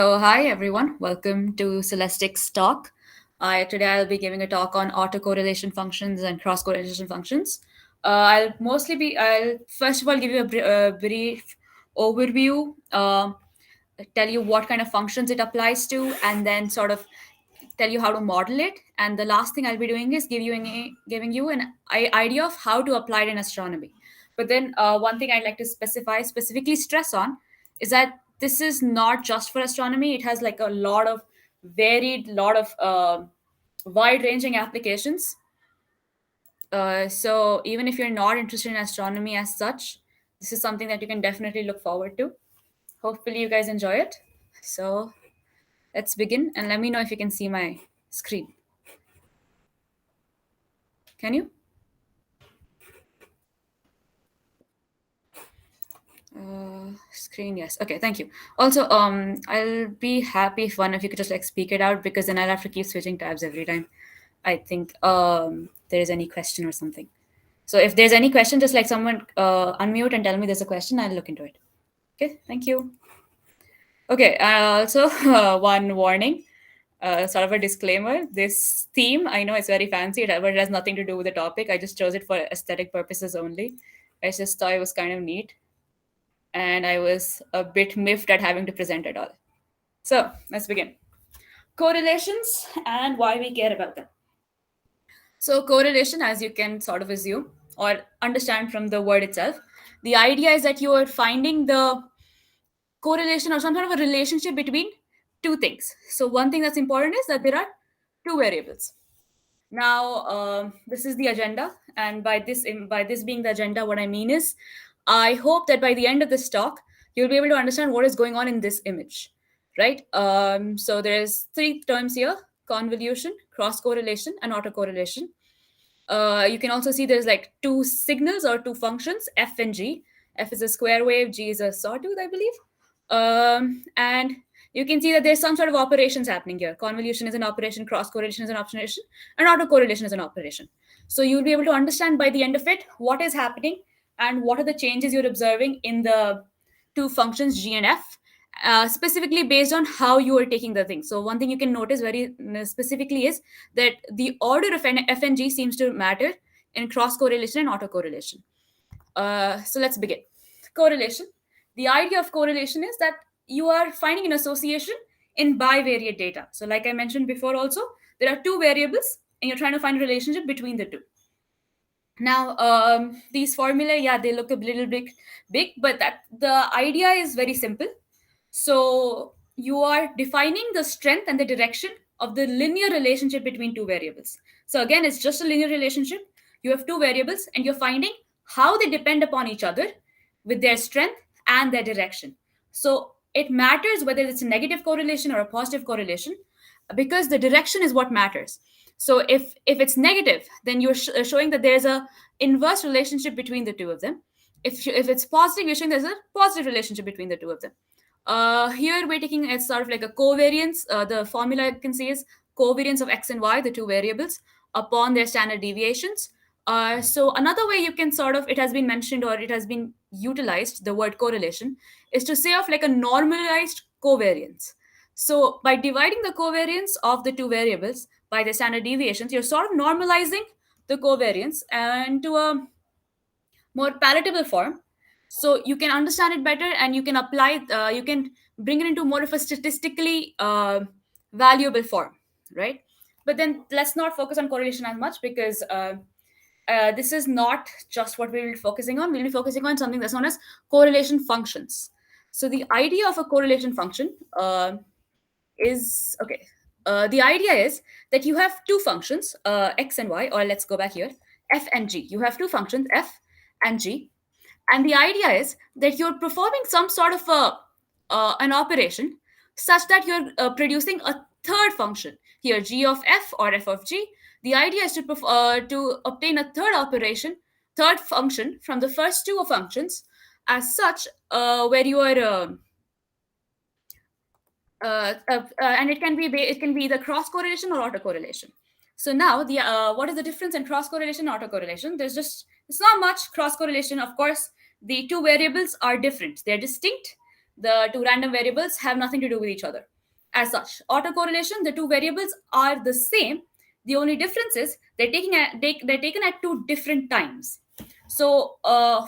So, hi everyone, welcome to Celestic's talk. Today I'll be giving a talk on autocorrelation functions and cross-correlation functions. I'll first of all give you a brief overview, tell you what kind of functions it applies to, and then sort of tell you how to model it. And the last thing I'll be doing is giving you an idea of how to apply it in astronomy. But then one thing I'd like to specifically stress on, is that this is not just for astronomy. It has like a lot of wide ranging applications. So even if you're not interested in astronomy as such, this is something that you can definitely look forward to. Hopefully, you guys enjoy it. So let's begin, and let me know if you can see my screen. Can you? Screen, yes. Okay, thank you. Also, I'll be happy if one of you could just like speak it out, because then I'll have to keep switching tabs every time I think there is any question or something. So if there's any question, just like someone unmute and tell me there's a question, I'll look into it. Okay, thank you. Okay, also one warning, sort of a disclaimer. This theme, I know it's very fancy, but it has nothing to do with the topic. I just chose it for aesthetic purposes only. I just thought it was kind of neat, and I was a bit miffed at having to present it all. So let's begin. Correlations and why we care about them. So, correlation, as you can sort of assume or understand from the word itself, the idea is that you are finding the correlation or some sort of a relationship between two things. So, one thing that's important is that there are two variables. Now, this is the agenda, and by this being the agenda, what I mean is, I hope that by the end of this talk, you'll be able to understand what is going on in this image, right? So there's three terms here: convolution, cross correlation, and autocorrelation. You can also see there's like two signals or two functions, f and g. F is a square wave, g is a sawtooth, I believe. And you can see that there's some sort of operations happening here. Convolution is an operation, cross correlation is an operation, and autocorrelation is an operation. So you'll be able to understand by the end of it what is happening and what are the changes you're observing in the two functions g and f, specifically based on how you are taking the thing. So one thing you can notice very specifically is that the order of f and g seems to matter in cross correlation and autocorrelation. So let's begin. Correlation. The idea of correlation is that you are finding an association in bivariate data. So, like I mentioned before, also there are two variables, and you're trying to find a relationship between the two. Now, these formulae, yeah, they look a little bit big, but that the idea is very simple. So you are defining the strength and the direction of the linear relationship between two variables. So again, it's just a linear relationship. You have two variables, and you're finding how they depend upon each other with their strength and their direction. So it matters whether it's a negative correlation or a positive correlation, because the direction is what matters. So if it's negative, then you're showing that there's a inverse relationship between the two of them. If it's positive, you're showing there's a positive relationship between the two of them. Here we're taking it sort of like a covariance. The formula you can see is covariance of x and y, the two variables, upon their standard deviations. So another way you can sort of, it has been mentioned or it has been utilized, the word correlation, is to say of like a normalized covariance. So by dividing the covariance of the two variables by the standard deviations, you're sort of normalizing the covariance and to a more palatable form, so you can understand it better and you can apply you can bring it into more of a statistically valuable form, right? But then let's not focus on correlation as much, because this is not just what we will be focusing on. We'll be focusing on something that's known as correlation functions. So the idea of a correlation function is okay. The idea is that you have two functions, x and y, or let's go back here, f and g. You have two functions, f and g, and the idea is that you're performing some sort of an operation such that you're producing a third function here, g of f or f of g. The idea is to obtain a third operation, third function from the first two functions, as such, where you are and it can be either cross correlation or autocorrelation. So now the what is the difference in cross correlation and autocorrelation? It's not much cross correlation. Of course, the two variables are different. They're distinct. The two random variables have nothing to do with each other. As such, autocorrelation, the two variables are the same. The only difference is they're taken at two different times. So,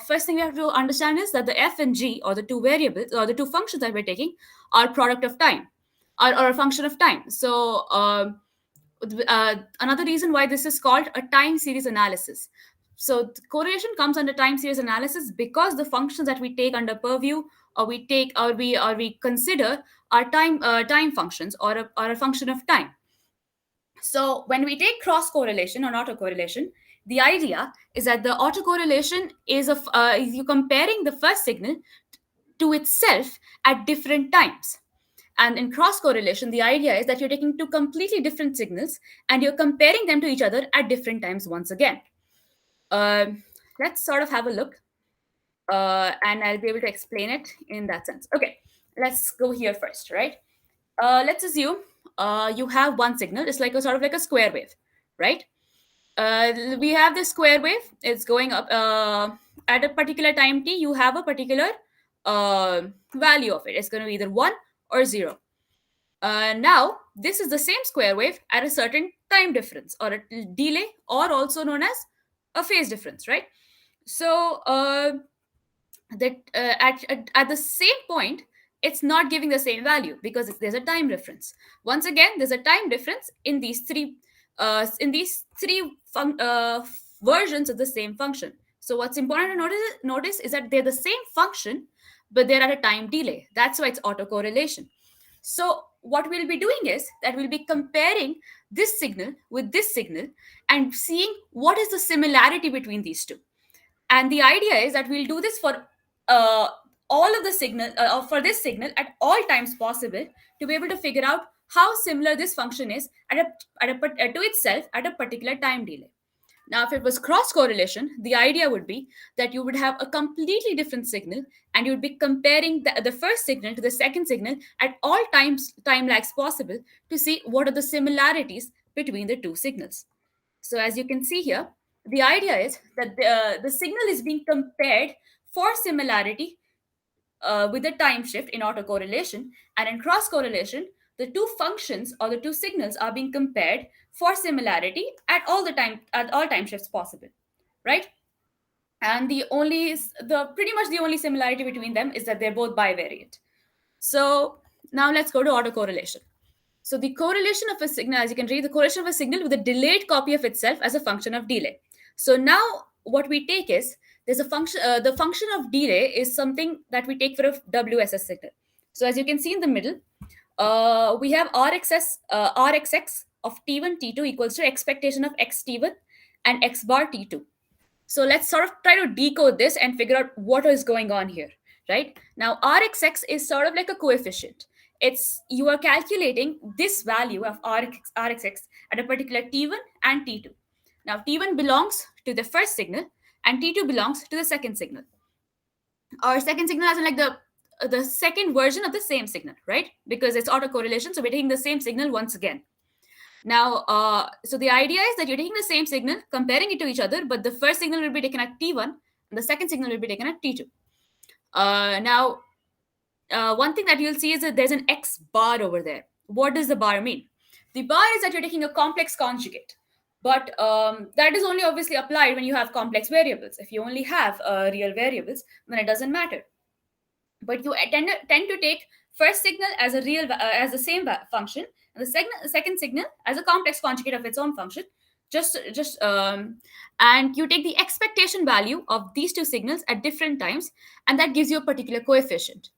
first thing we have to understand is that the f and g, or the two variables, or the two functions that we're taking, are product of time, or a function of time. So, another reason why this is called a time series analysis. So, the correlation comes under time series analysis because the functions that we take under purview, or we consider, are time functions, or a function of time. So when we take cross correlation or autocorrelation, the idea is that the autocorrelation is you comparing the first signal to itself at different times. And in cross correlation, the idea is that you're taking two completely different signals and you're comparing them to each other at different times once again. Let's sort of have a look, and I'll be able to explain it in that sense. Okay, let's go here first, right? Let's assume you have one signal. It's like a sort of like a square wave, right? We have this square wave. It's going up at a particular time t. You have a particular value of it. It's going to be either 1 or 0. Now, this is the same square wave at a certain time difference, or a delay, or also known as a phase difference, right? So, at the same point, it's not giving the same value because there's a time difference. Once again, there's a time difference in these three versions of the same function. So what's important to notice is that they're the same function, but they're at a time delay. That's why it's autocorrelation. So what we'll be doing is that we'll be comparing this signal with this signal and seeing what is the similarity between these two. And the idea is that we'll do this for uh, all of the signal, for this signal at all times possible, to be able to figure out how similar this function is to itself at a particular time delay. Now, if it was cross correlation, the idea would be that you would have a completely different signal and you would be comparing the first signal to the second signal at all time lags possible to see what are the similarities between the two signals. So as you can see here, the idea is that the signal is being compared for similarity with the time shift in autocorrelation, and in cross correlation, the two functions or the two signals are being compared for similarity at all time shifts possible, right? And the pretty much the only similarity between them is that they're both bivariate. So now let's go to autocorrelation. So the correlation of a signal, as you can read, the correlation of a signal with a delayed copy of itself as a function of delay. So now what we take is there's a function. The function of delay is something that we take for a WSS signal. So as you can see in the middle, we have RXX of T1 T2 equals to expectation of X T1 and X bar T2. So let's sort of try to decode this and figure out what is going on here, right? Now, Rxx is sort of like a coefficient. You are calculating this value of Rxx at a particular T1 and T2. Now, T1 belongs to the first signal and T2 belongs to the second signal. Our second signal as in like the second version of the same signal, right? Because it's autocorrelation, so we're taking the same signal once again. Now, so the idea is that you're taking the same signal, comparing it to each other, but the first signal will be taken at T1 and the second signal will be taken at T2. Now, one thing that you'll see is that there's an X bar over there. What does the bar mean? The bar is that you're taking a complex conjugate, but that is only obviously applied when you have complex variables. If you only have real variables, then it doesn't matter. But you tend to take first signal as a real as the same function, and the second signal as a complex conjugate of its own function. And you take the expectation value of these two signals at different times, and that gives you a particular coefficient.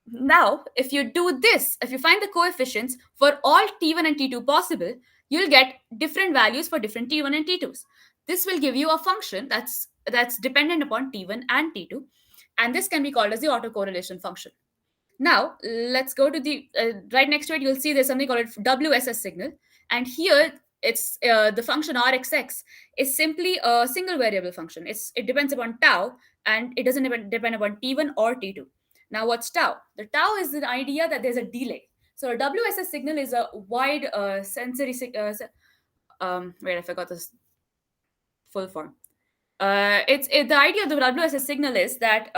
Now, if you do this, if you find the coefficients for all T1 and T2 possible, you'll get different values for different T1 and T2s. This will give you a function that's dependent upon T1 and T2, and this can be called as the autocorrelation function. Now, let's go to the right next to it. You'll see there's something called a WSS signal, and here it's the function Rxx is simply a single variable function. It depends upon tau, and it doesn't depend upon T1 or T2. Now, what's tau? The tau is the idea that there's a delay. So a WSS signal is a wide sensory. Wait, I forgot this full form. The idea of the WSS signal is that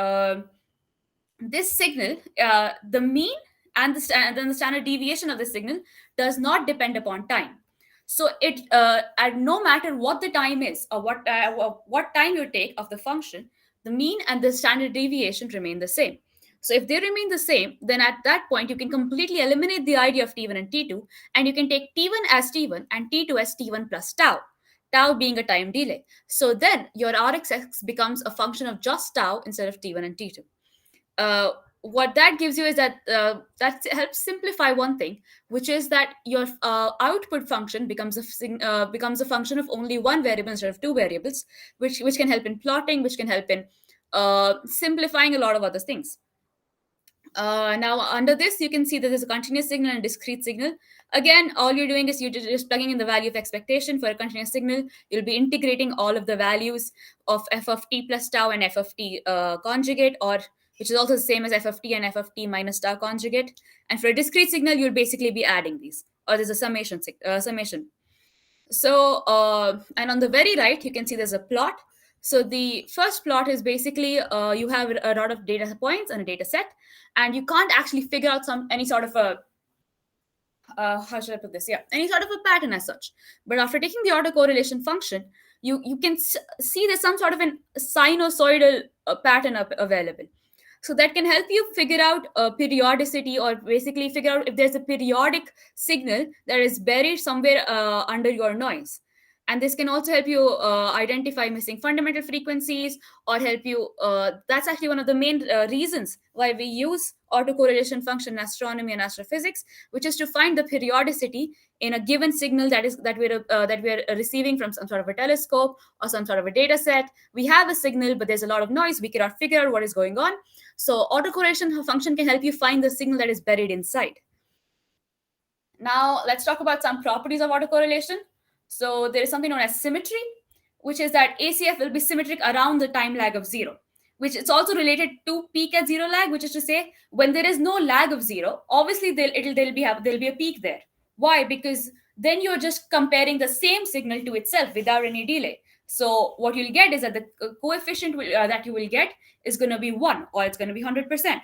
this signal, the mean and then the standard deviation of the signal does not depend upon time. So at no matter what the time is, or what time you take of the function, the mean and the standard deviation remain the same. So if they remain the same, then at that point you can completely eliminate the idea of t1 and t2, and you can take t1 as t1 and t2 as t1 plus tau, tau being a time delay. So then your rxx becomes a function of just tau instead of t1 and t2. What that gives you is that that helps simplify one thing, which is that your output function becomes a function of only one variable instead of two variables, which can help in plotting, which can help in simplifying a lot of other things. Now, under this, you can see that there's a continuous signal and a discrete signal. Again, all you're doing is you're just plugging in the value of expectation for a continuous signal. You'll be integrating all of the values of f of t plus tau and f of t conjugate, or which is also the same as f of t and f of t minus tau conjugate. And for a discrete signal, you'll basically be adding these, or there's a summation. So, and on the very right, you can see there's a plot. So the first plot is basically you have a lot of data points and a data set, and you can't actually figure out any sort of a how should I put this? Yeah, any sort of a pattern as such. But after taking the autocorrelation function, you can see there's some sort of an sinusoidal pattern available. So that can help you figure out periodicity, or basically figure out if there's a periodic signal that is buried somewhere under your noise. And this can also help you identify missing fundamental frequencies, or help you. That's actually one of the main reasons why we use autocorrelation function in astronomy and astrophysics, which is to find the periodicity in a given signal that we're receiving from some sort of a telescope or some sort of a data set. We have a signal, but there's a lot of noise. We cannot figure out what is going on. So autocorrelation function can help you find the signal that is buried inside. Now let's talk about some properties of autocorrelation. So there is something known as symmetry, which is that ACF will be symmetric around the time lag of zero, which is also related to peak at zero lag, which is to say when there is no lag of zero, obviously there'll be a peak there. Why? Because then you're just comparing the same signal to itself without any delay. So what you'll get is that the coefficient that you will get is going to be 1, or it's going to be 100%.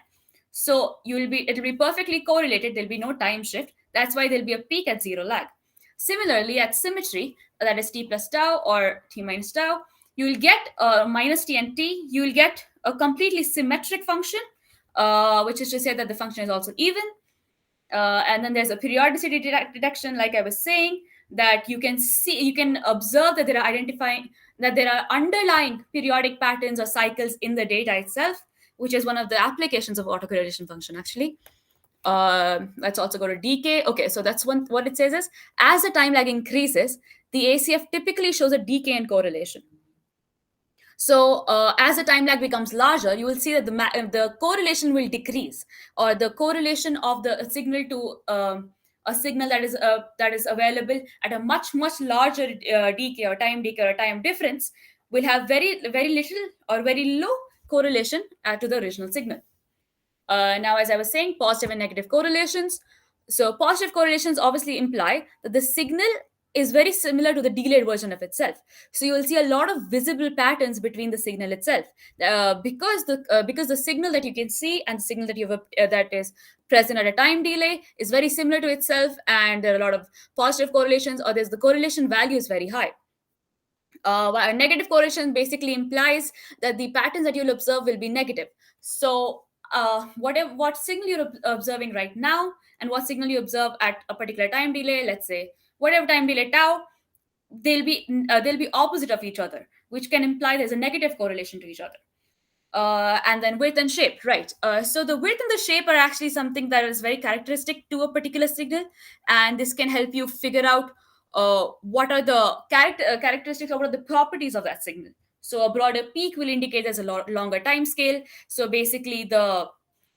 So it'll be perfectly correlated. There'll be no time shift. That's why there'll be a peak at zero lag. Similarly, at symmetry, that is t plus tau or t minus tau, you will get minus t and t. You will get a completely symmetric function, which is to say that the function is also even. And then there's a periodicity detection, like I was saying, that you can observe that there are underlying periodic patterns or cycles in the data itself, which is one of the applications of autocorrelation function actually. Let's also go to decay. Okay, so that's what it says is, as the time lag increases, the ACF typically shows a decay in correlation. So as the time lag becomes larger, you will see that the correlation will decrease, or the correlation of the signal to a signal that is available at a much larger decay or time difference will have very little or very low correlation to the original signal. Now, as I was saying, positive and negative correlations. So, positive correlations obviously imply that the signal is very similar to the delayed version of itself. So, you will see a lot of visible patterns between the signal itself, because the signal that you can see and the signal that is present at a time delay is very similar to itself, and there are a lot of positive correlations, or there's the correlation value is very high. While negative correlation basically implies that the patterns that you'll observe will be negative. So, what signal you're observing right now, and what signal you observe at a particular time delay, let's say whatever time delay tau, they'll be opposite of each other, which can imply there's a negative correlation to each other. And then width and shape, right? So the width and the shape are actually something that is very characteristic to a particular signal, and this can help you figure out what are the characteristics or what are the properties of that signal. So a broader peak will indicate there's a longer time scale. So basically the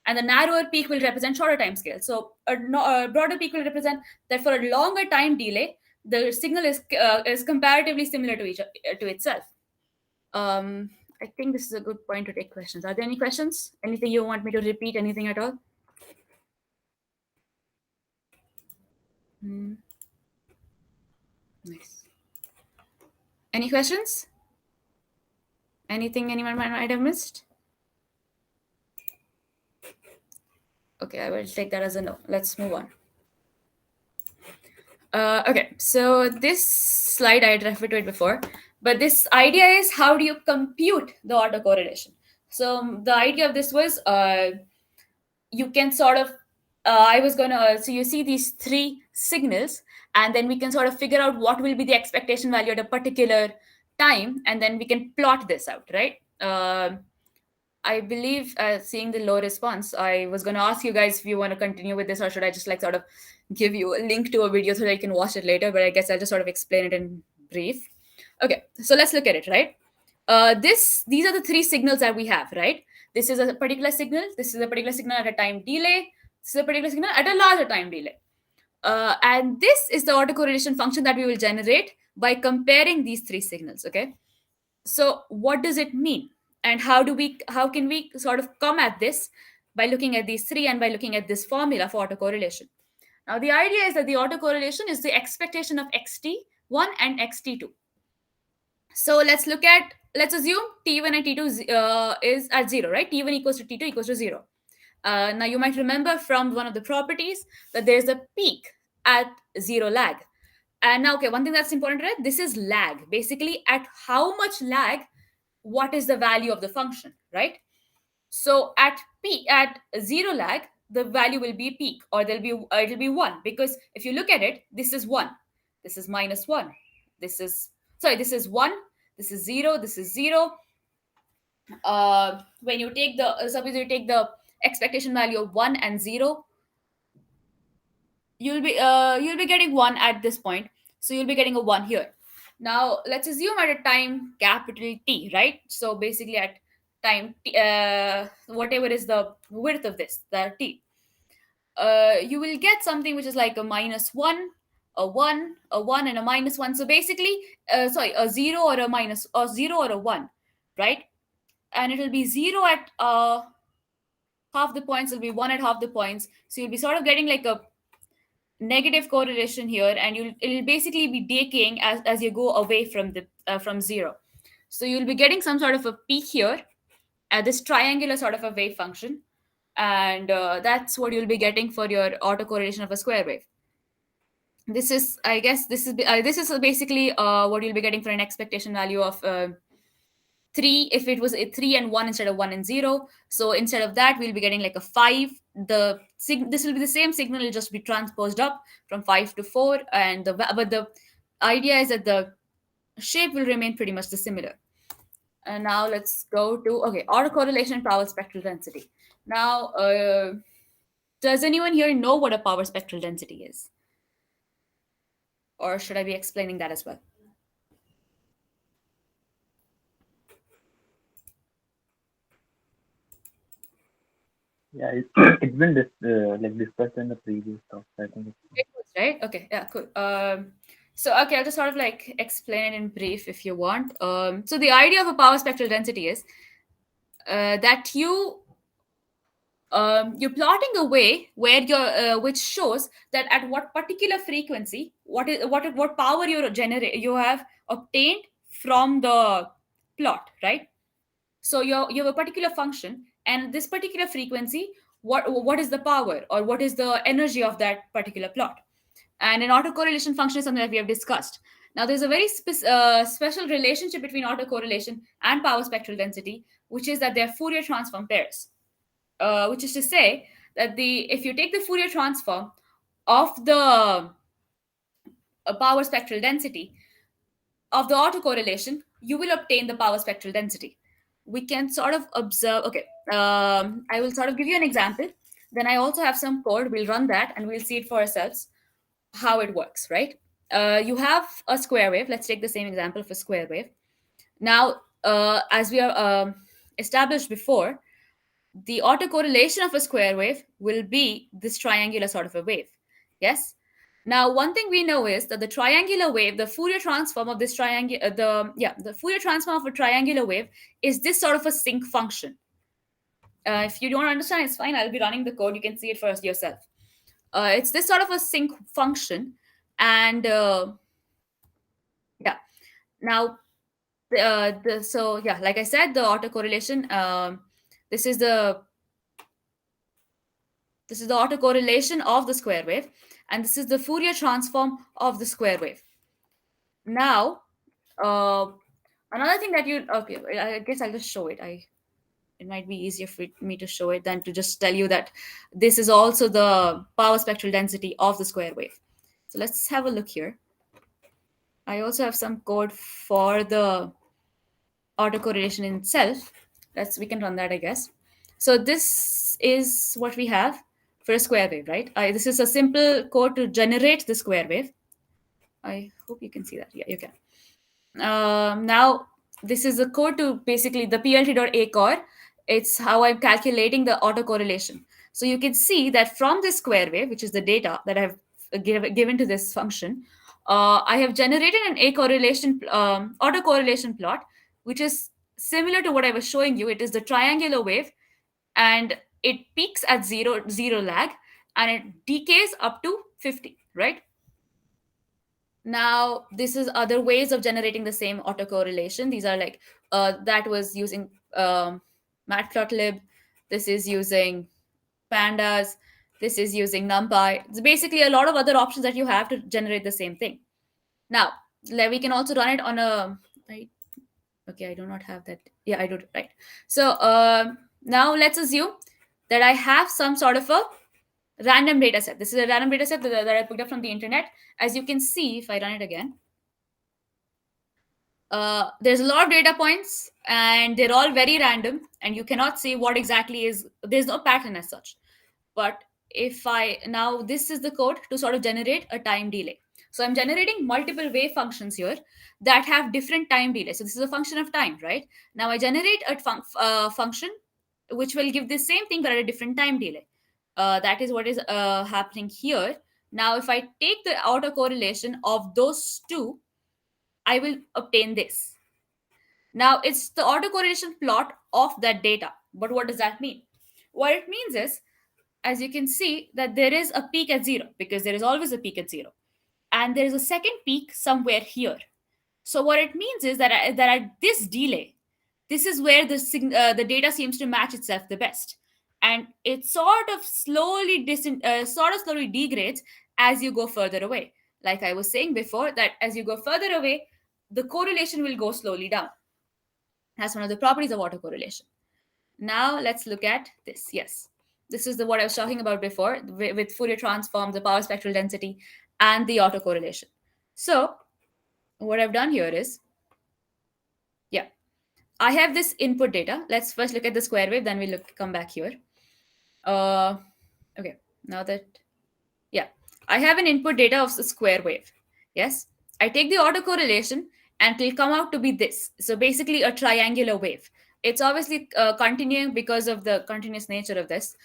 narrower peak will represent shorter time scale. So a broader peak will represent that for a longer time delay, the signal is comparatively similar to itself. Um, I think this is a good point to take questions. Are there any questions? Anything you want me to repeat? Anything at all? Hmm, nice. Any questions? Anything anyone might have missed? Okay, I will take that as a no. Let's move on. Okay, so this slide I had referred to it before, but this idea is how do you compute the autocorrelation? So the idea of this was you can sort of I was gonna so you see these three signals, and then we can sort of figure out what will be the expectation value at a particular time, and then we can plot this out, right? I believe, seeing the low response, I was going to ask you guys if you want to continue with this, or should I just like sort of give you a link to a video so that you can watch it later? But I guess I'll just sort of explain it in brief. Okay, so let's look at it, right? These are the three signals that we have, right? This is a particular signal. This is a particular signal at a time delay. This is a particular signal at a larger time delay. And this is the autocorrelation function that we will generate by comparing these three signals. Okay, so what does it mean, and how can we sort of come at this by looking at these three and by looking at this formula for autocorrelation? Now the idea is that the autocorrelation is the expectation of xt1 and xt2. So let's assume t1 and t2 is at 0, right? T1 equals to t2 equals to 0. Now you might remember from one of the properties that there's a peak at 0 lag. And now, okay, one thing that's important to read, this is lag. Basically, at how much lag, what is the value of the function, right? So at 0 lag, the value will be peak, or it'll be 1, because if you look at it, this is 1, this is minus 1, this is 1, this is 0, this is 0. When you take suppose you take the expectation value of 1 and 0, you'll be getting 1 at this point, so you'll be getting a 1 here. Now let's assume at a time capital T, right? So basically at time T, whatever is the width of this, the T, you will get something which is like a minus 1, a 1, a 1, and a minus 1. So basically, sorry, a 0 or a minus, or 0 or a 1, right? And it'll be 0 at half the points, it'll be 1 at half the points. So you'll be sort of getting like a negative correlation here, and it'll basically be decaying as you go away from 0. So you'll be getting some sort of a peak here at this triangular sort of a wave function, and that's what you'll be getting for your autocorrelation of a square wave. This is, I guess, this is basically what you'll be getting for an expectation value of 3, if it was a 3 and 1 instead of 1 and 0. So instead of that, we'll be getting like a 5. This will be the same signal, it'll just be transposed up from 5 to 4, and but the idea is that the shape will remain pretty much the similar. And now let's go to, okay, autocorrelation, power spectral density. Now, does anyone here know what a power spectral density is, or should I be explaining that as well? Yeah, it's been like discussed in the previous talks. I think It was, right? Okay, yeah, cool. So okay, I'll just sort of like explain it in brief if you want. So the idea of a power spectral density is that you're plotting a way where which shows that at what particular frequency, what power you have obtained from the plot, right? So you have a particular function, and this particular frequency, what is the power, or what is the energy of that particular plot? And an autocorrelation function is something that we have discussed. Now, there's a very special relationship between autocorrelation and power spectral density, which is that they're Fourier transform pairs. Which is to say that if you take the Fourier transform of the power spectral density of the autocorrelation, you will obtain the power spectral density. We can sort of observe. Okay, I will sort of give you an example. Then I also have some code. We'll run that and we'll see it for ourselves how it works, right? You have a square wave. Let's take the same example for square wave. Now, as we are established before, the autocorrelation of a square wave will be this triangular sort of a wave. Yes. Now, one thing we know is that the triangular wave, the Fourier transform of this the Fourier transform of a triangular wave is this sort of a sinc function. If you don't understand, it's fine. I'll be running the code. You can see it for yourself. It's this sort of a sinc function, and yeah. Now, so yeah, like I said, the autocorrelation. This is the This is the autocorrelation of the square wave, and this is the Fourier transform of the square wave. Now, uh, another thing that you okay, I guess I'll just show it. It might be easier for me to show it than to just tell you that this is also the power spectral density of the square wave. So let's have a look here. I also have some code for the autocorrelation in itself. We can run that, I guess. So this is what we have for a square wave, right? This is a simple code to generate the square wave. I hope you can see that. Yeah, you can. Now, this is the code to basically the plt.a core. It's how I'm calculating the autocorrelation. So you can see that from this square wave, which is the data that I've given to this function, I have generated an a correlation autocorrelation plot, which is similar to what I was showing you. It is the triangular wave, and it peaks at zero lag, and it decays up to 50, right? Now, this is other ways of generating the same autocorrelation. These are like that was using matplotlib. This is using pandas. This is using numpy. It's basically a lot of other options that you have to generate the same thing. Now, we can also run it on a right. Okay, I do not have that. Yeah, I do. Right. So now let's assume that I have some sort of a random data set. This is a random data set that I picked up from the internet. As you can see, if I run it again, there's a lot of data points and they're all very random, and you cannot say what exactly is, there's no pattern as such. But if I now, this is the code to sort of generate a time delay. So I'm generating multiple wave functions here that have different time delay. So this is a function of time, right? Now I generate a function which will give the same thing but at a different time delay. That is what is happening here. Now if I take the autocorrelation of those two, I will obtain this. Now it's the autocorrelation plot of that data. But what does that mean? What it means is, as you can see, that there is a peak at zero, because there is always a peak at zero. And there is a second peak somewhere here. So what it means is that, that at this delay, this is where the data seems to match itself the best. And it sort of slowly degrades as you go further away. Like I was saying before, that as you go further away, the correlation will go slowly down. That's one of the properties of autocorrelation. Now let's look at this. Yes, this is what I was talking about before with Fourier transform, the power spectral density, and the autocorrelation. So what I've done here is, yeah, I have this input data. Let's first look at the square wave, then we'll come back here. Okay, now that, yeah, I have an input data of the square wave. Yes, I take the autocorrelation and it will come out to be this. So basically a triangular wave. It's obviously continuing because of the continuous nature of this.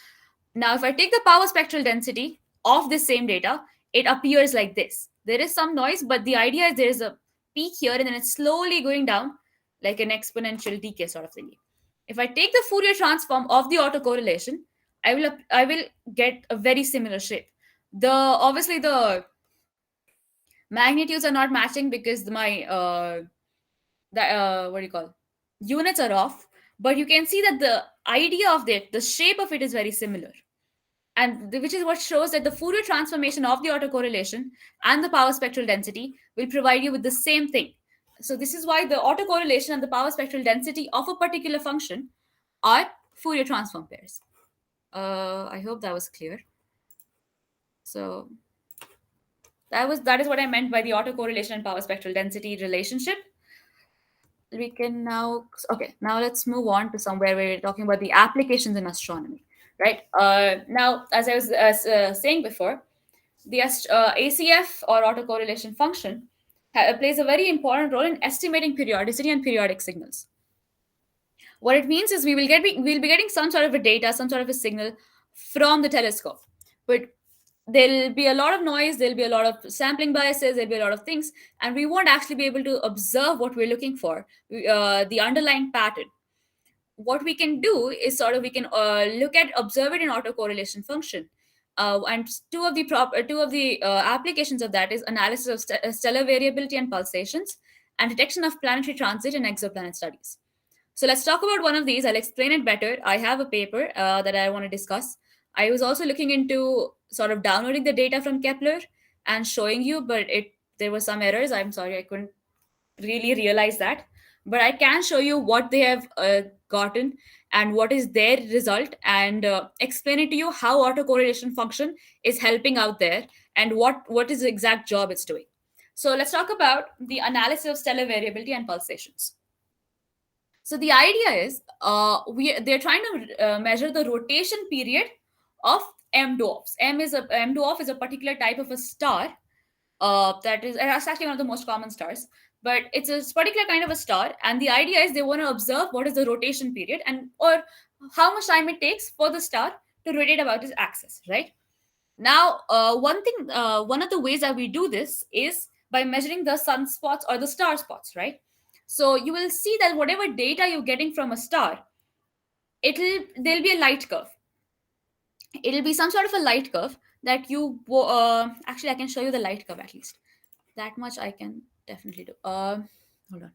Now, if I take the power spectral density of this same data, it appears like this. There is some noise, but the idea is there is a peak here and then it's slowly going down like an exponential decay sort of thing. If I take the Fourier transform of the autocorrelation, I will get a very similar shape. The obviously the magnitudes are not matching because what do you call, units are off, but you can see that the idea of the shape of it is very similar, and which is what shows that the Fourier transformation of the autocorrelation and the power spectral density will provide you with the same thing. So this is why the autocorrelation and the power spectral density of a particular function are Fourier transform pairs. I hope that was clear. So that is what I meant by the autocorrelation and power spectral density relationship. We can now, okay, now let's move on to somewhere where we're talking about the applications in astronomy, right? Now, as I was saying before, the ACF or autocorrelation function plays a very important role in estimating periodicity and periodic signals. What it means is we'll be getting some sort of a data, some sort of a signal from the telescope, but there'll be a lot of noise, there'll be a lot of sampling biases, there'll be a lot of things, and we won't actually be able to observe what we're looking for, the underlying pattern. What we can do is sort of we can look at observe it in autocorrelation function. And two of the applications of that is analysis of stellar variability and pulsations, and detection of planetary transit and exoplanet studies. So let's talk about one of these. I'll explain it better. I have a paper that I want to discuss. I was also looking into sort of downloading the data from Kepler and showing you, but it there were some errors. I'm sorry, I couldn't really realize that. But I can show you what they have gotten and what is their result, and explain it to you how autocorrelation function is helping out there, and what is the exact job it's doing. So let's talk about the analysis of stellar variability and pulsations. So the idea is, they're trying to measure the rotation period of M dwarfs. M dwarf is a particular type of a star that is, it's actually one of the most common stars, but it's a particular kind of a star. And the idea is they want to observe what is the rotation period, and or how much time it takes for the star to rotate about its axis, right? Now, one of the ways that we do this is by measuring the sunspots or the star spots, right? So you will see that whatever data you're getting from a star, there'll be a light curve. It'll be some sort of a light curve that actually, I can show you the light curve at least. That much I can definitely do. Hold on.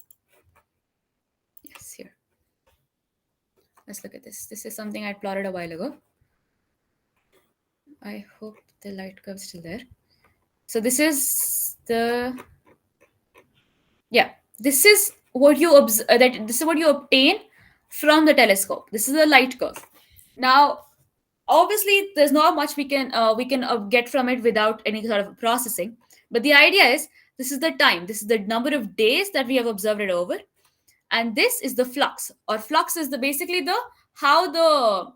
Yes, here. Let's look at this. This is something I plotted a while ago. I hope the light curve is still there. So this is the yeah. This is what you that this is what you obtain from the telescope. This is the light curve. Now, obviously, there's not much we can get from it without any sort of processing. But the idea is, this is the time. This is the number of days that we have observed it over, and this is the flux, or flux is the basically the how the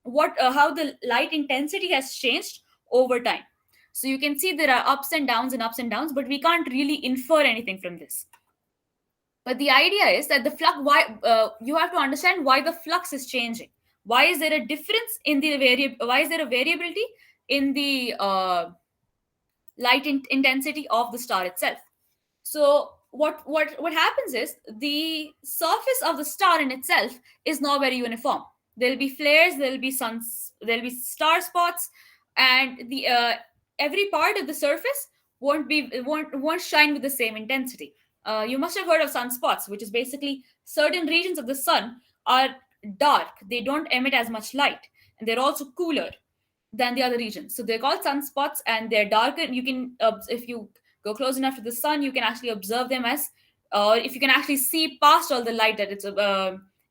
what how the light intensity has changed over time. So you can see there are ups and downs and ups and downs, but we can't really infer anything from this. But the idea is that the flux, why you have to understand why the flux is changing. Why is there a difference in the variable? Why is there a variability in the intensity of the star itself? So what happens is, the surface of the star in itself is not very uniform. There'll be flares, there'll be star spots, and the every part of the surface won't shine with the same intensity. You must have heard of sunspots, which is basically certain regions of the sun are dark. They don't emit as much light, and they're also cooler than the other regions. So they're called sunspots, and they're darker. You can, if you go close enough to the sun, you can actually observe them as, if you can actually see past all the light that it's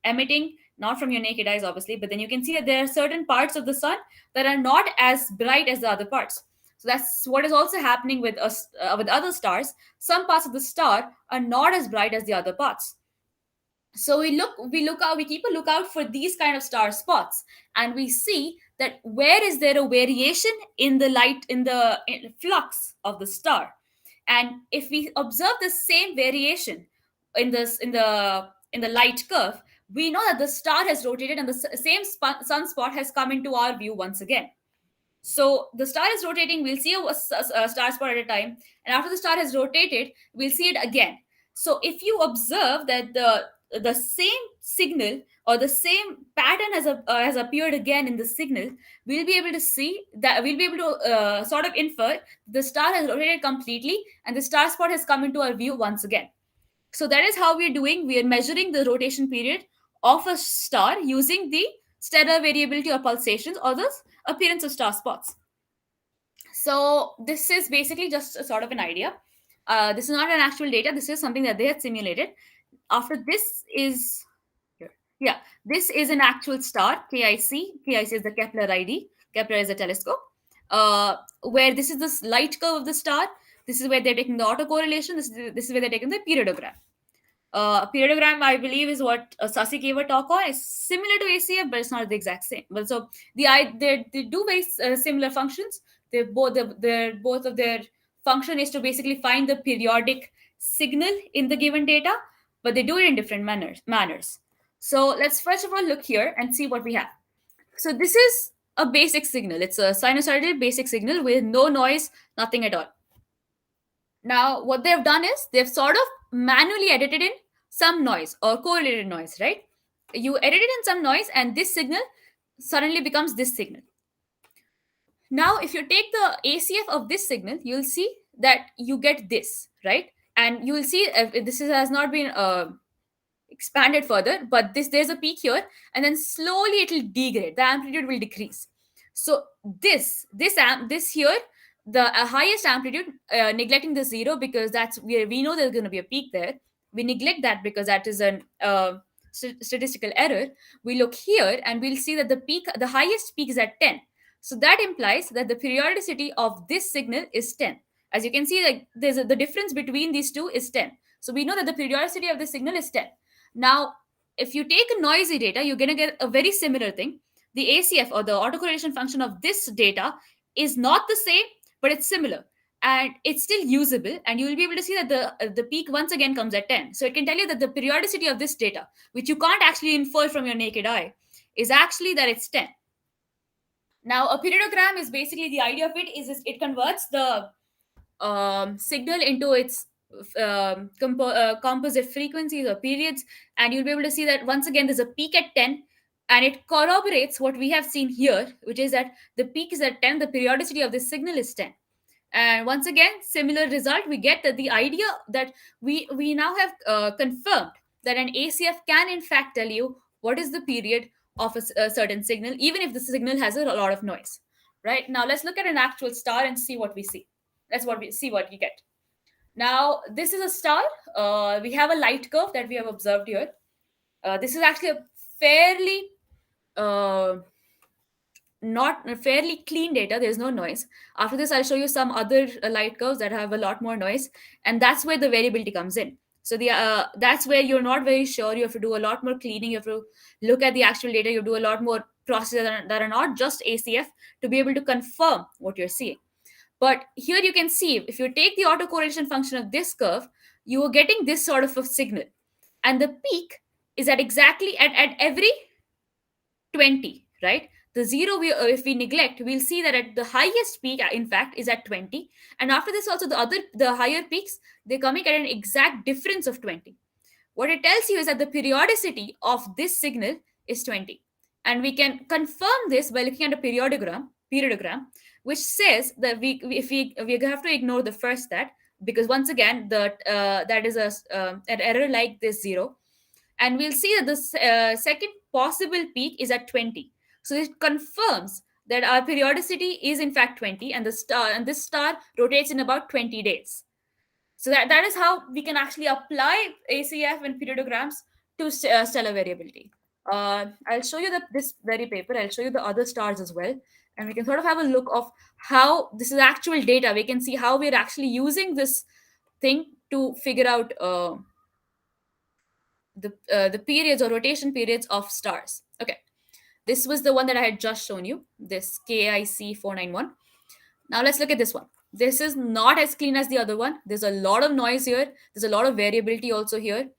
emitting, not from your naked eyes, obviously, but then you can see that there are certain parts of the sun that are not as bright as the other parts. So that's what is also happening with us with other stars. Some parts of the star are not as bright as the other parts. So we keep a lookout for these kind of star spots, and we see that where is there a variation in the light, in flux of the star. And if we observe the same variation in the light curve, we know that the star has rotated, and the same sunspot has come into our view once again. So the star is rotating, we'll see a star spot at a time, and after the star has rotated, we'll see it again. So if you observe that the same signal or the same pattern has appeared again in the signal, we'll be able to sort of infer the star has rotated completely, and the star spot has come into our view once again. So that is how we are measuring the rotation period of a star using the stellar variability or pulsations, or the appearance of star spots. So this is basically just a sort of an idea. This is not an actual data. This is something that they had simulated. After this is here. Yeah, this is an actual star, KIC. KIC is the Kepler ID. Kepler is a telescope. Where this is the light curve of the star. This is where they're taking the autocorrelation. This is where they're taking the periodogram. Periodogram, I believe, is what Sasi gave a talk on. It's similar to ACF, but it's not the exact same. But so they do very similar functions. They're both of their function is to basically find the periodic signal in the given data, but they do it in different manners. So let's first of all look here and see what we have. So this is a basic signal. It's a sinusoidal basic signal with no noise, nothing at all. Now, what they've done is they've sort of manually edited in some noise or correlated noise, right? You edited in some noise, and this signal suddenly becomes this signal. Now, if you take the ACF of this signal, you'll see that you get this, right? And you will see has not been expanded further, but there's a peak here, and then slowly it will degrade. The amplitude will decrease. So this here, the highest amplitude, neglecting the zero because that's where we know there's going to be a peak there. We neglect that because that is an statistical error. We look here and we'll see that the highest peak is at 10. So that implies that the periodicity of this signal is 10. As you can see, like the difference between these two is 10. So we know that the periodicity of the signal is 10. Now, if you take a noisy data, you're going to get a very similar thing. The ACF, or the autocorrelation function of this data, is not the same, but it's similar. And it's still usable, and you will be able to see that the peak once again comes at 10. So it can tell you that the periodicity of this data, which you can't actually infer from your naked eye, is actually that it's 10. Now, a periodogram is basically, the idea of it is it converts the signal into its composite frequencies or periods, and you'll be able to see that once again there's a peak at 10, and it corroborates what we have seen here, which is that the peak is at 10, the periodicity of this signal is 10. And once again, similar result, we get that the idea that we now have confirmed that an ACF can in fact tell you what is the period of a certain signal, even if the signal has a lot of noise. Right now, let's look at an actual star and see what we see. That's what we see, what we get. Now, this is a star. We have a light curve that we have observed here. This is actually a fairly uh, not fairly clean data. There's no noise. After this, I'll show you some other light curves that have a lot more noise, and that's where the variability comes in. So that's where you're not very sure. You have to do a lot more cleaning. You have to look at the actual data. You do a lot more processes that are not just ACF to be able to confirm what you're seeing. But here you can see, if you take the autocorrelation function of this curve, you are getting this sort of a signal. And the peak is at exactly at every 20, right? The zero, if we neglect, we'll see that at the highest peak, in fact, is at 20. And after this, also the higher peaks, they're coming at an exact difference of 20. What it tells you is that the periodicity of this signal is 20. And we can confirm this by looking at a periodogram, which says that we have to ignore the first that, because once again that is an error like this zero, and we'll see that the second possible peak is at 20. So it confirms that our periodicity is in fact 20, and this star rotates in about 20 days. So that is how we can actually apply ACF and periodograms to stellar variability. I'll show you this very paper. I'll show you the other stars as well, and we can sort of have a look of how this is actual data. We can see how we're actually using this thing to figure out the periods or rotation periods of stars. Okay, this was the one that I had just shown you, this KIC 491. Now let's look at this one. This is not as clean as the other one. There's a lot of noise here. There's a lot of variability also here.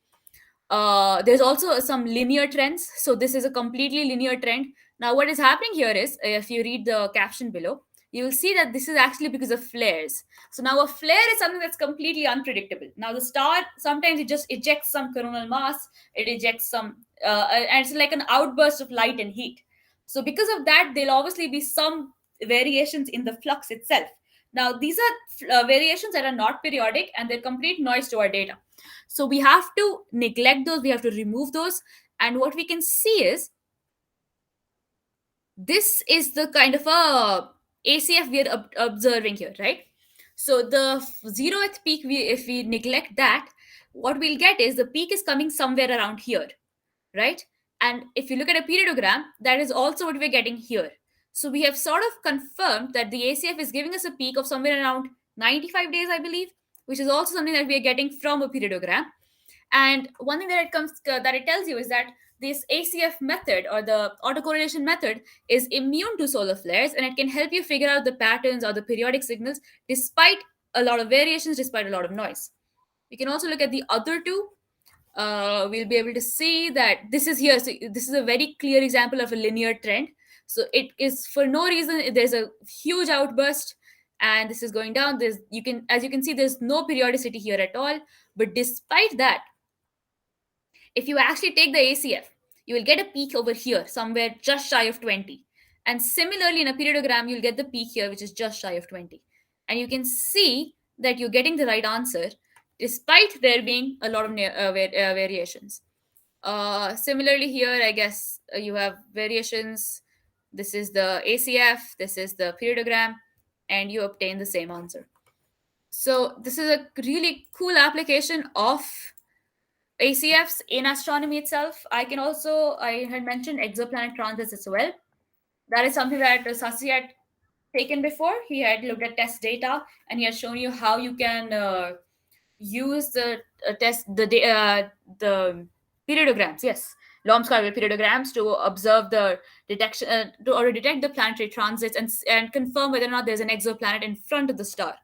There's also some linear trends. So this is a completely linear trend. Now what is happening here is, if you read the caption below, you will see that this is actually because of flares. So now a flare is something that's completely unpredictable. Now the star, sometimes it just ejects some coronal mass, it ejects some, and it's like an outburst of light and heat. So because of that, there'll obviously be some variations in the flux itself. Now these are variations that are not periodic, and they're complete noise to our data. So we have to neglect those, we have to remove those. And what we can see is, this is the kind of a ACF we are observing here, right? So the 0th peak, if we neglect that, what we'll get is the peak is coming somewhere around here, right? And if you look at a periodogram, that is also what we're getting here. So we have sort of confirmed that the ACF is giving us a peak of somewhere around 95 days, I believe, which is also something that we are getting from a periodogram. And one thing that it tells you is that this ACF method, or the autocorrelation method, is immune to solar flares, and it can help you figure out the patterns or the periodic signals despite a lot of variations, despite a lot of noise. We can also look at the other two. We'll be able to see that this is here. So this is a very clear example of a linear trend. So it is for no reason. There's a huge outburst, and this is going down. As you can see, there's no periodicity here at all. But despite that, if you actually take the ACF, you will get a peak over here, somewhere just shy of 20. And similarly, in a periodogram, you'll get the peak here, which is just shy of 20. And you can see that you're getting the right answer, despite there being a lot of variations. Similarly, here, I guess you have variations. This is the ACF, this is the periodogram, and you obtain the same answer. So this is a really cool application of ACFs in astronomy itself. I had mentioned exoplanet transits as well. That is something that Sasi had taken before. He had looked at test data and he had shown you how you can use the the periodograms, yes, Lom's square periodograms to observe the detection or detect the planetary transits and confirm whether or not there's an exoplanet in front of the star.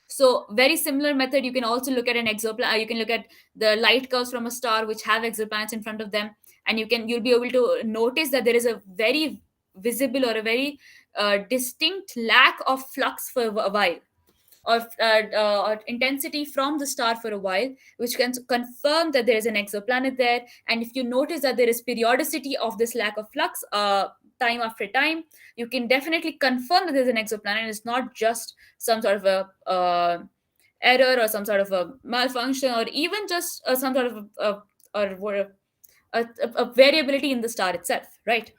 So very similar method. You can also look at an exoplanet. You can look at the light curves from a star which have exoplanets in front of them, and you'll be able to notice that there is a very visible or a very distinct lack of flux for a while, or intensity from the star for a while, which can confirm that there is an exoplanet there. And if you notice that there is periodicity of this lack of flux time after time, you can definitely confirm that there's an exoplanet. It's not just some sort of a error or some sort of a malfunction, or even just some sort of a variability in the star itself, right?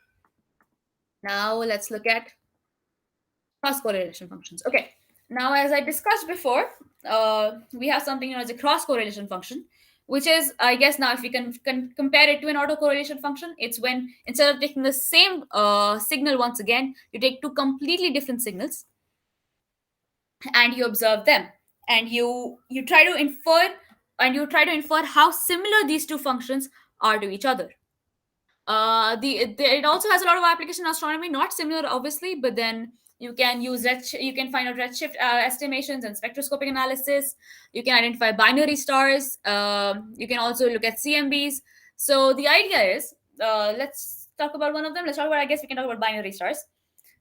Now let's look at cross correlation functions. Okay. Now, as I discussed before, we have something known as a cross correlation function, which is, I guess, now if we can compare it to an autocorrelation function, it's when instead of taking the same signal once again, you take two completely different signals and you observe them, and you try to infer how similar these two functions are to each other. It also has a lot of application in astronomy, not similar obviously, but then you can find out redshift estimations and spectroscopic analysis. You can identify binary stars. You can also look at CMBs. So the idea is, let's talk about one of them. Let's talk about, I guess we can talk about binary stars.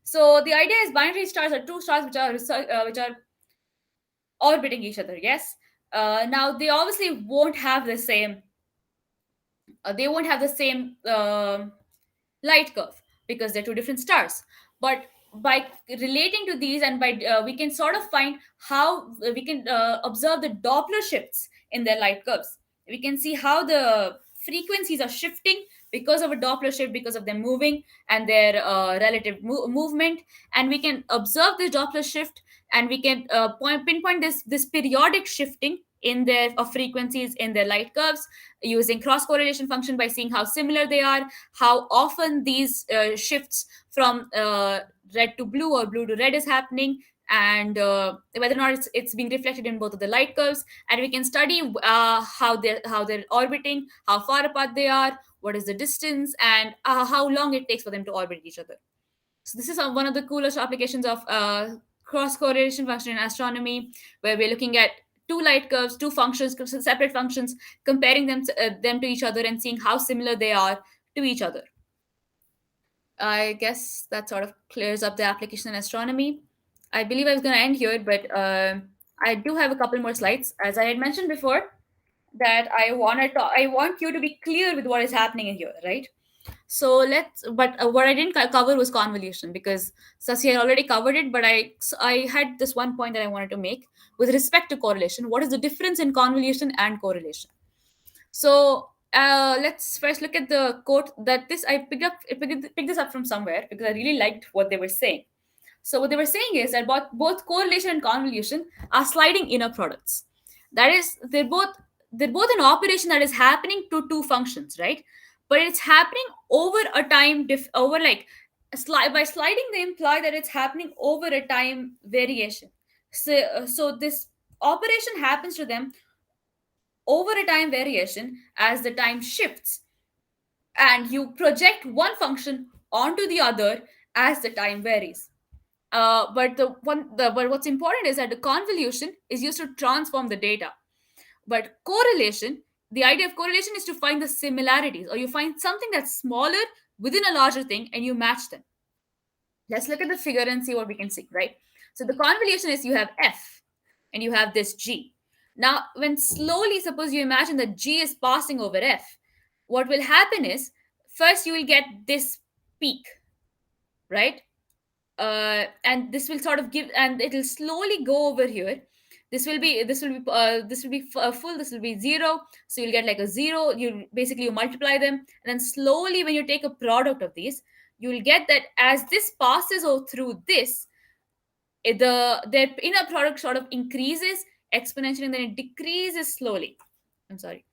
So the idea is binary stars are two stars which are orbiting each other. Yes. Now they obviously won't have the same. They won't have the same light curve because they're two different stars. But by relating to these, and by we can sort of find how we can observe the Doppler shifts in their light curves. We can see how the frequencies are shifting because of a Doppler shift, because of them moving and their relative movement. And we can observe this Doppler shift, and we can pinpoint this periodic shifting in their of frequencies in their light curves using cross correlation function, by seeing how similar they are, how often these shifts from red to blue or blue to red is happening, and whether or not it's being reflected in both of the light curves. And we can study how they're orbiting, how far apart they are, what is the distance, and how long it takes for them to orbit each other. So this is one of the coolest applications of cross correlation function in astronomy, where we're looking at two light curves, two functions, separate functions, comparing them to each other and seeing how similar they are to each other. I guess that sort of clears up the application in astronomy. I believe I was going to end here, but I do have a couple more slides. As I had mentioned before, that I want you to be clear with what is happening in here, right? So but what I didn't cover was convolution, because Sasi had already covered it. But I had this one point that I wanted to make with respect to correlation. What is the difference in convolution and correlation? So let's first look at the quote that this I picked this up from somewhere because I really liked what they were saying. So what they were saying is that both correlation and convolution are sliding inner products. That is, they're both an operation that is happening to two functions, right? But it's happening over a time over like by sliding they imply that it's happening over a time variation. So this operation happens to them over a time variation as the time shifts, and you project one function onto the other as the time varies. But what's important is that the convolution is used to transform the data. But correlation, the idea of correlation is to find the similarities, or you find something that's smaller within a larger thing and you match them. Let's look at the figure and see what we can see, right? So the convolution is, you have F and you have this G. Now, when slowly, suppose you imagine that G is passing over F, what will happen is, first you will get this peak, right? And this will sort of give, and it will slowly go over here. This will be full, this will be zero, so you'll get like a zero. You multiply them, and then slowly when you take a product of these, you'll get that as this passes through this, their inner product sort of increases exponentially and then it decreases slowly. I'm sorry.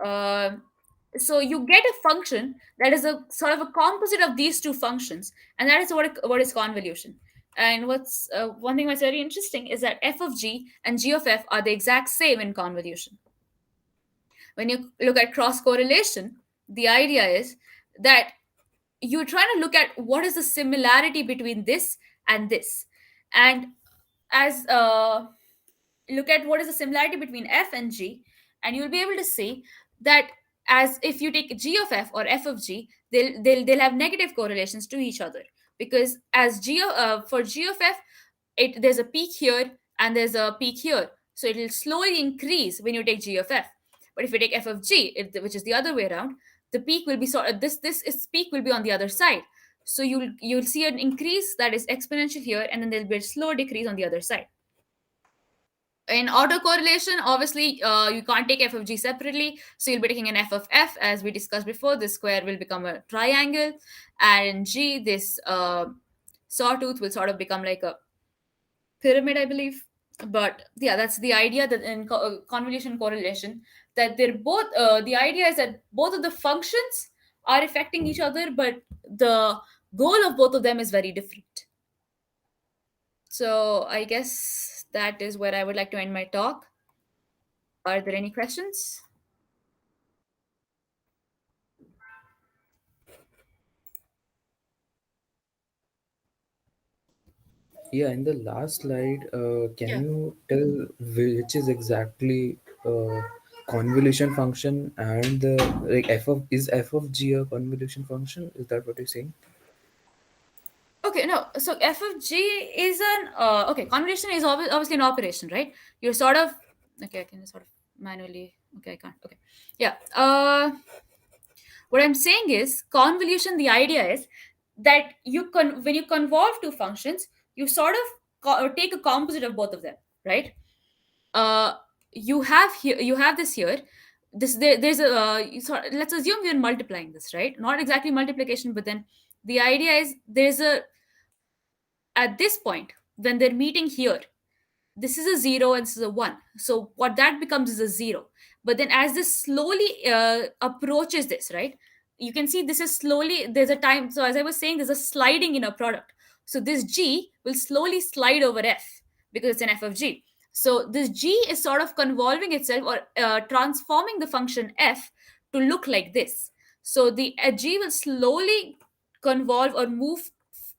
Um so you get a function that is a sort of a composite of these two functions, and that is what is convolution. And what's one thing that's very interesting is that f of g and g of f are the exact same in convolution. When you look at cross correlation, the idea is that you're trying to look at what is the similarity between this and this, and as look at what is the similarity between f and g, and you'll be able to see that as if you take g of f or f of g, they'll have negative correlations to each other, because as for g of f, there's a peak here and there's a peak here, so it will slowly increase when you take g of f. But if you take f of g, which is the other way around, the peak will be sort of peak will be on the other side, so you'll see an increase that is exponential here, and then there'll be a slow decrease on the other side. In autocorrelation, obviously, you can't take f of g separately, so you'll be taking an f of f, as we discussed before. This square will become a triangle, and in g, this sawtooth will sort of become like a pyramid, I believe. But yeah, that's the idea, that in convolution correlation, that they're both the idea is that both of the functions are affecting each other, but the goal of both of them is very different. So I guess that is where I would like to end my talk. Are there any questions? Yeah, in the last slide, can Yeah. you tell which is exactly convolution function and the like f of g a convolution function? Is that what you're saying? Okay, no. So f of g is an okay. Convolution is obviously an operation, right? You're sort of okay. I can sort of manually. Okay, I can't. Okay, yeah. What I'm saying is convolution. The idea is that when you convolve two functions, you sort of take a composite of both of them, right? Uh, you have this here. There's a let's assume we're multiplying this, right? Not exactly multiplication, but then the idea is there's a at this point when they're meeting here, this is a 0 and this is a 1, so what that becomes is a 0. But then as this slowly approaches this, right, you can see this is slowly, there's a time, so as I was saying, there's a sliding in a product, so this g will slowly slide over f because it's an f of g. So this g is sort of convolving itself, or transforming the function f to look like this. So the g will slowly convolve or move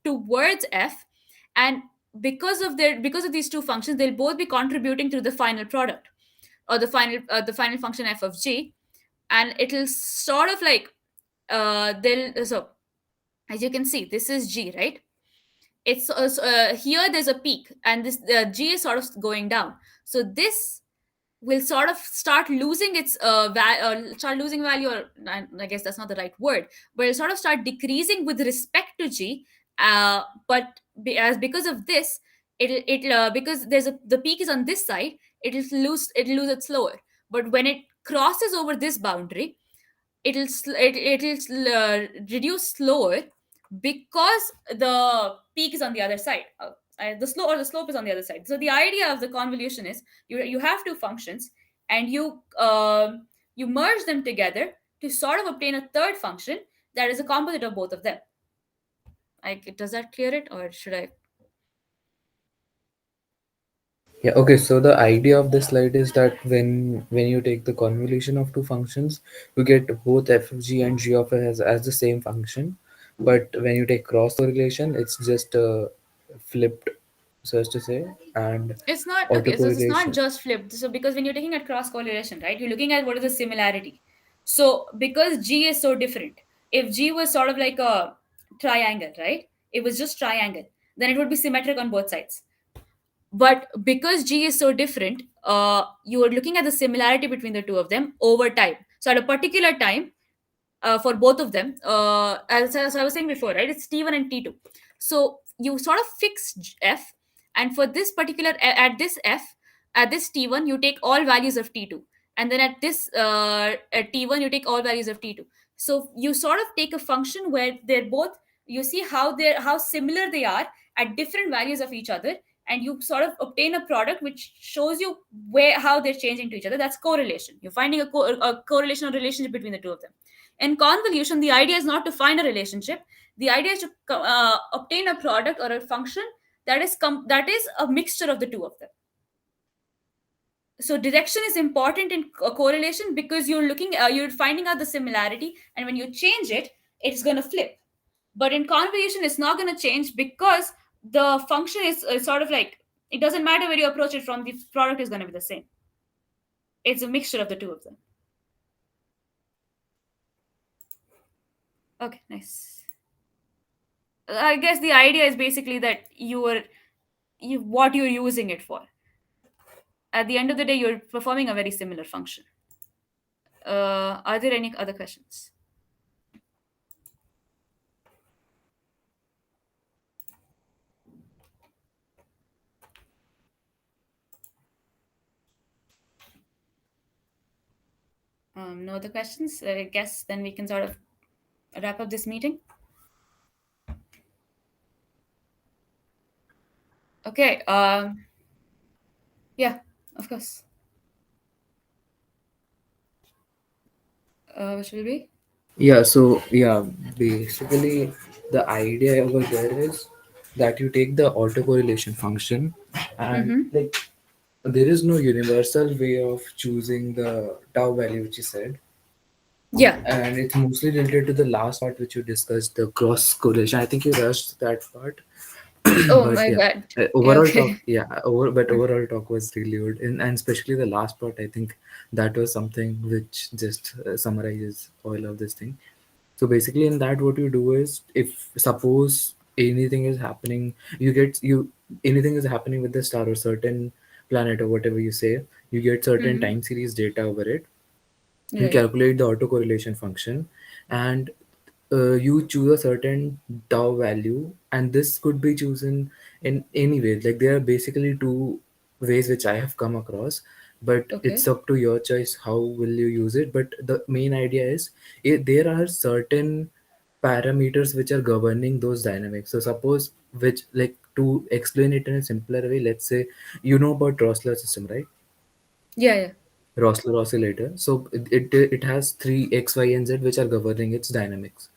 towards f, and because of these two functions, they'll both be contributing to the final product, or the final function f of g, and it'll sort of like they'll so as you can see, this is g, right? It's here there's a peak, and this g is sort of going down, so this will sort of start losing value, or I guess that's not the right word, but it'll sort of start decreasing with respect to g. But because of this, because the peak is on this side, it'll lose it slower. But when it crosses over this boundary, it'll reduce slower, because the peak is on the other side. The slope is on the other side. So the idea of the convolution is you have two functions, and you merge them together to sort of obtain a third function that is a composite of both of them. Does that clear it, or should I? Yeah, okay. So the idea of this slide is that when you take the convolution of two functions, you get both f of g and g of f as the same function. But when you take cross correlation, it's just flipped, so as to say, and It's not okay. So it's not autocorrelation. just flipped. So because when you're taking at cross correlation, right, you're looking at what is the similarity. So because G is so different, if G was sort of like a triangle, right? It was just triangle, then it would be symmetric on both sides. But because G is so different, you are looking at the similarity between the two of them over time. So at a particular time, for both of them, as I was saying before, right? It's T1 and T2. So you sort of fix F, and for this particular at this F, at this T1, you take all values of T2, and then at this at T1, you take all values of T2. So you sort of take a function where they're both You see how similar they are at different values of each other, and you sort of obtain a product which shows you where how they're changing to each other. That's correlation. You're finding a correlation or relationship between the two of them. In convolution, the idea is not to find a relationship. The idea is to obtain a product or a function that is a mixture of the two of them. So direction is important in correlation because you're finding out the similarity, and when you change it, it's going to flip. But in convolution, it's not going to change because the function is sort of like, it doesn't matter where you approach it from, the product is going to be the same. It's a mixture of the two of them. Okay, nice. I guess the idea is basically that what you're using it for. At the end of the day, you're performing a very similar function. Are there any other questions? No other questions? I guess then we can sort of wrap up this meeting. Okay. Yeah, of course. Which will be? Yeah, so yeah, basically the idea over there is that you take the autocorrelation function and Mm-hmm. like there is no universal way of choosing the tau value which you said, Yeah. and it's mostly related to the last part which you discussed, the cross correlation. I think you rushed that part. Oh But my yeah, god. Yeah, overall talk, okay. yeah, but overall talk was really good, and especially the last part. I think that was something which just summarizes all of this thing. So basically, in that, what you do is, if suppose anything is happening, you anything is happening with the star or certain planet or whatever you say, you get certain Mm-hmm. time series data over it. You Right. calculate the autocorrelation function, and you choose a certain tau value, and this could be chosen in any way. Like there are basically two ways which I have come across, but Okay. it's up to your choice how will you use it. But the main idea is there are certain parameters which are governing those dynamics. So suppose, which, like, to explain it in a simpler way, let's say you know about Rossler system, right? Yeah, yeah. Rossler oscillator. So it has three x, y, and z which are governing its dynamics.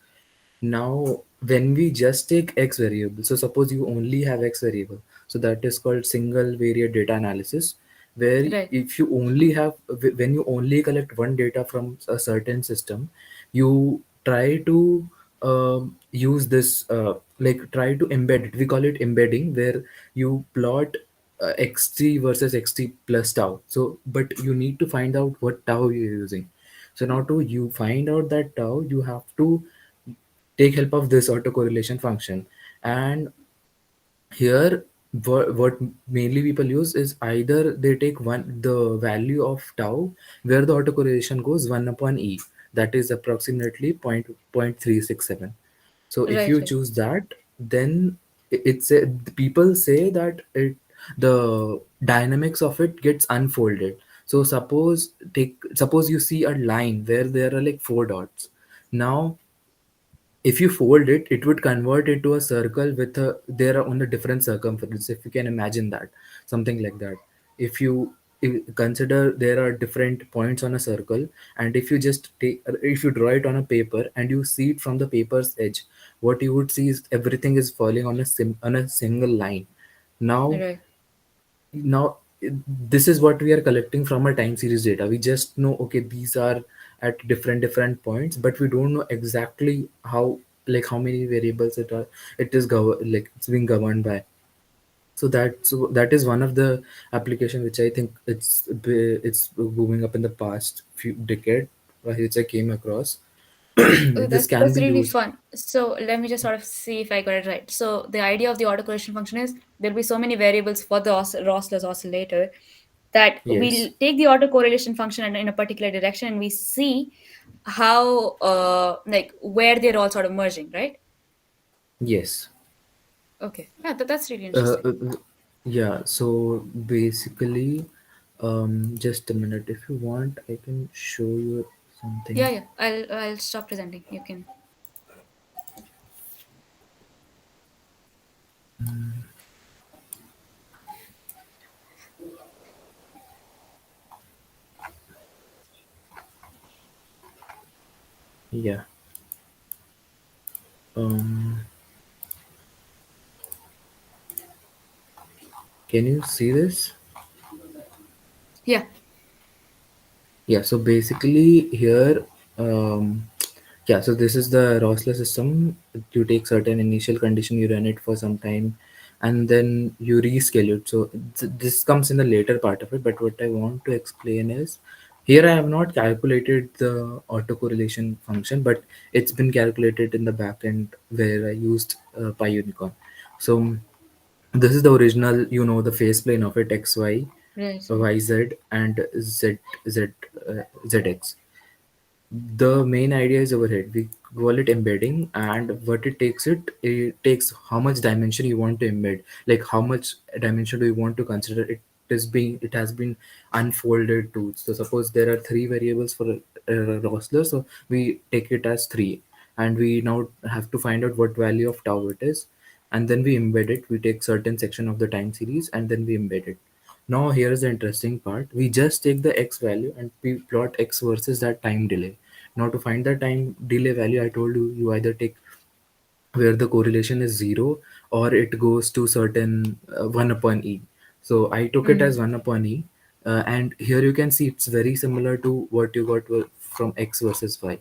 Now, when we just take x variable, so suppose you only have x variable, so that is called single variate data analysis, where Right. if you only have, when you only collect one data from a certain system, you try to use this, like try to embed it. We call it embedding, where you plot xt versus xt plus tau. So, but you need to find out what tau you're using. So now to you find out that tau, you have to take help of this autocorrelation function. And here, what mainly people use is either they take one the value of tau where the autocorrelation goes 1 upon e, that is approximately point 0.367. So if Right, you right. choose that, then it's a, people say that the dynamics of it gets unfolded. So suppose you see a line where there are like four dots. Now if you fold it, it would convert it to a circle with a there are on a different circumference, if you can imagine that, something like that. If you consider there are different points on a circle, and if you draw it on a paper and you see it from the paper's edge, what you would see is everything is falling on on a single line. now Right. now this is what we are collecting from our time series data. We just know, okay, these are at different points, but we don't know exactly how, like how many variables like it's being governed by. So that is one of the application which I think it's booming up in the past few decade, which I came across. Oh, This can that's be really used. fun. So let me just sort of see if I got it right. So the idea of the autocorrelation function is there'll be so many variables for the Rossler's oscillator that we'll Yes. take the autocorrelation function in a particular direction, and we see how like where they're all sort of merging, right? Yes. Okay. Yeah, that's really Uh, interesting. uh, uh, yeah, so basically, just a minute. If you want, I can show you something. Yeah, yeah. I'll stop presenting. You can. Yeah. Um, can you see this? Yeah. Yeah, so basically here, um, yeah, so this is the Rosler system. You take certain initial condition, you run it for some time, and then you rescale it. So this comes in the later part of it, but what I want to explain is here I have not calculated the autocorrelation function, but it's been calculated in the backend where I used PyUnicorn. So this is the original, the phase plane of it, xy, Right. Right. yz, and z, zx. The main idea is overhead. We call it embedding, and what it takes how much dimension you want to embed, like how much dimension do you want to consider. It has been unfolded to. So suppose there are three variables for a Rosler, so we take it as three, and we now have to find out what value of tau it is, and then we embed it. We take certain section of the time series, and then we embed it. Now here's the interesting part. We just take the x value and we plot x versus that time delay. Now to find the time delay value, I told you, you either take where the correlation is zero, or it goes to certain 1 upon e. So I took it as Mm. 1 upon e, and here you can see it's very similar to what you got from x versus y.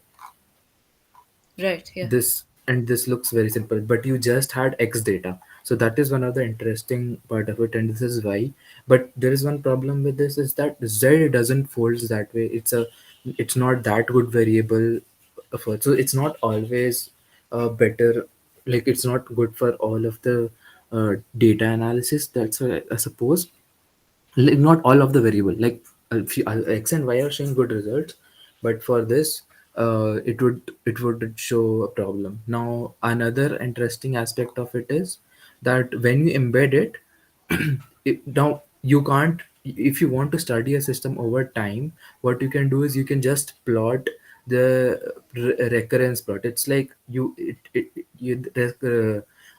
Right. Yeah. This looks very simple, but you just had x data. So that is one of the interesting part of it, and this is why. But there is one problem with this, is that z doesn't folds that way. It's not that good variable for, so it's not always better, like it's not good for all of the data analysis. That's why I suppose, like, not all of the variable, like x and y are showing good results, but for this it would show a problem. Now another interesting aspect of it is that when you embed it, now you can't, if you want to study a system over time, what you can do is you can just plot the recurrence plot. It's like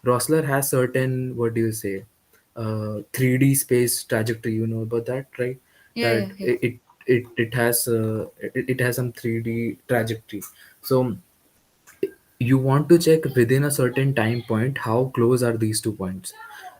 Rosler has certain, what do you say, 3D space trajectory. You know about that, right? Yeah. That Yeah. Yeah. it has some 3D trajectory. So you want to check within a certain time point how close are these two points.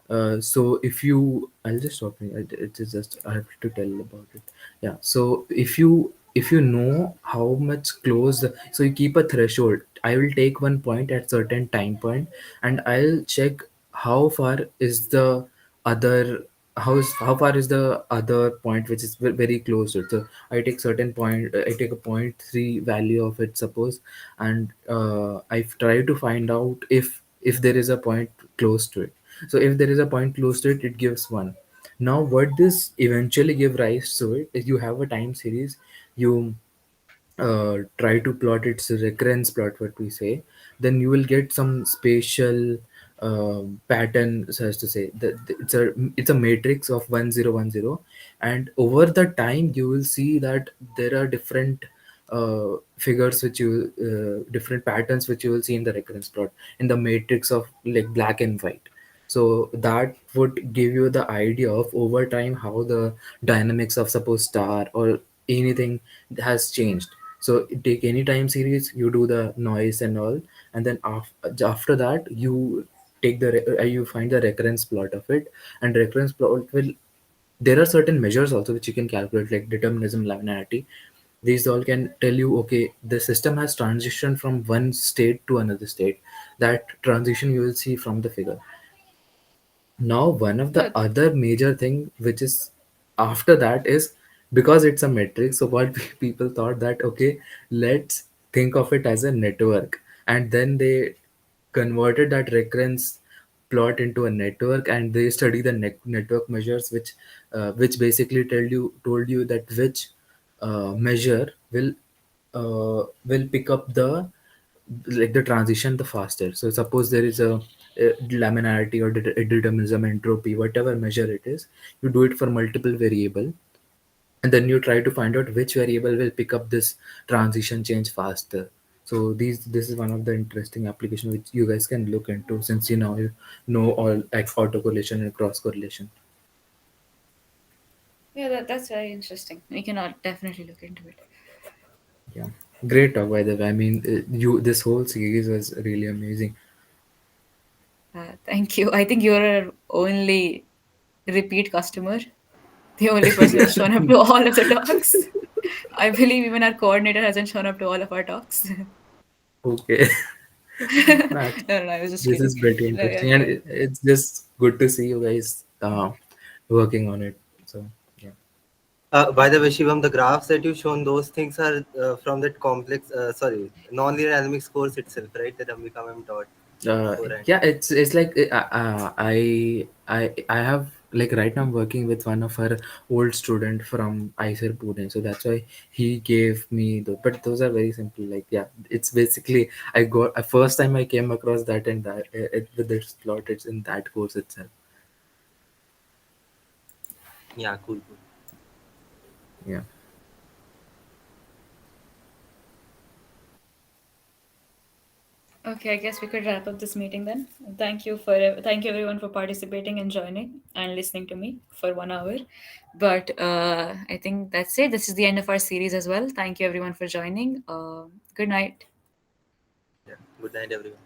So if you, I'll just stop me. It is just, I have to tell about it. Yeah, so if you know how much close so you keep a threshold. I will take one point at certain time point, and I'll check how far is the other, how far is the other point which is very close to it. So I take certain point, I take a point 3 value of it, suppose, and I try to find out if there is a point close to it. So if there is a point close to it, it gives one. Now what this eventually give rise to it is, you have a time series, you try to plot its recurrence plot, what we say, then you will get some spatial pattern, so as to say that it's a matrix of 1010, and over the time you will see that there are different figures which you different patterns which you will see in the recurrence plot, in the matrix of like black and white. So that would give you the idea of over time how the dynamics of suppose star or anything has changed. So take any time series, you do the noise and all, and then after that you take you find the recurrence plot of it. And recurrence plot will, there are certain measures also which you can calculate, like determinism, linearity. These all can tell you, okay, the system has transitioned from one state to another state. That transition you will see from the figure. Now one of the Good. other major thing which is after that is, because it's a metric, so what people thought that, okay, let's think of it as a network, and then they converted that recurrence plot into a network, and they study the network measures which basically told you that which measure will pick up the, like, the transition the faster. So suppose there is a laminarity or determinism, entropy, whatever measure it is, you do it for multiple variable, and then you try to find out which variable will pick up this transition change faster. So this is one of the interesting application which you guys can look into, since you know all like autocorrelation and cross correlation. Yeah, that's very interesting. We can definitely look into it. Yeah, great talk by the way. I mean, you this whole series was really amazing. Thank you. I think you're our only repeat customer, the only person who's shown up to all of the talks. I believe even our coordinator hasn't shown up to all of our talks. Okay. No, That's no, I was just this kidding. is pretty No, yeah, interesting, and yeah. it's just good to see you guys working on it. So yeah. By the way, Shivam, the graphs that you've shown, those things are from that complex, sorry, non-linear dynamics course itself, right? That Ambika ma'am taught beforehand. Yeah, it's like I have, like, right now I'm working with one of her old student from ICER Pune, so that's why he gave me the. But those are very simple. Like, yeah, it's basically I got first time I came across that, and that with this plot, it's in that course itself. Yeah, cool, cool. Yeah. Okay, I guess we could wrap up this meeting then. Thank you everyone for participating and joining and listening to me for 1 hour. But I think that's it. This is the end of our series as well. Thank you everyone for joining. Good night. Yeah, good night, everyone.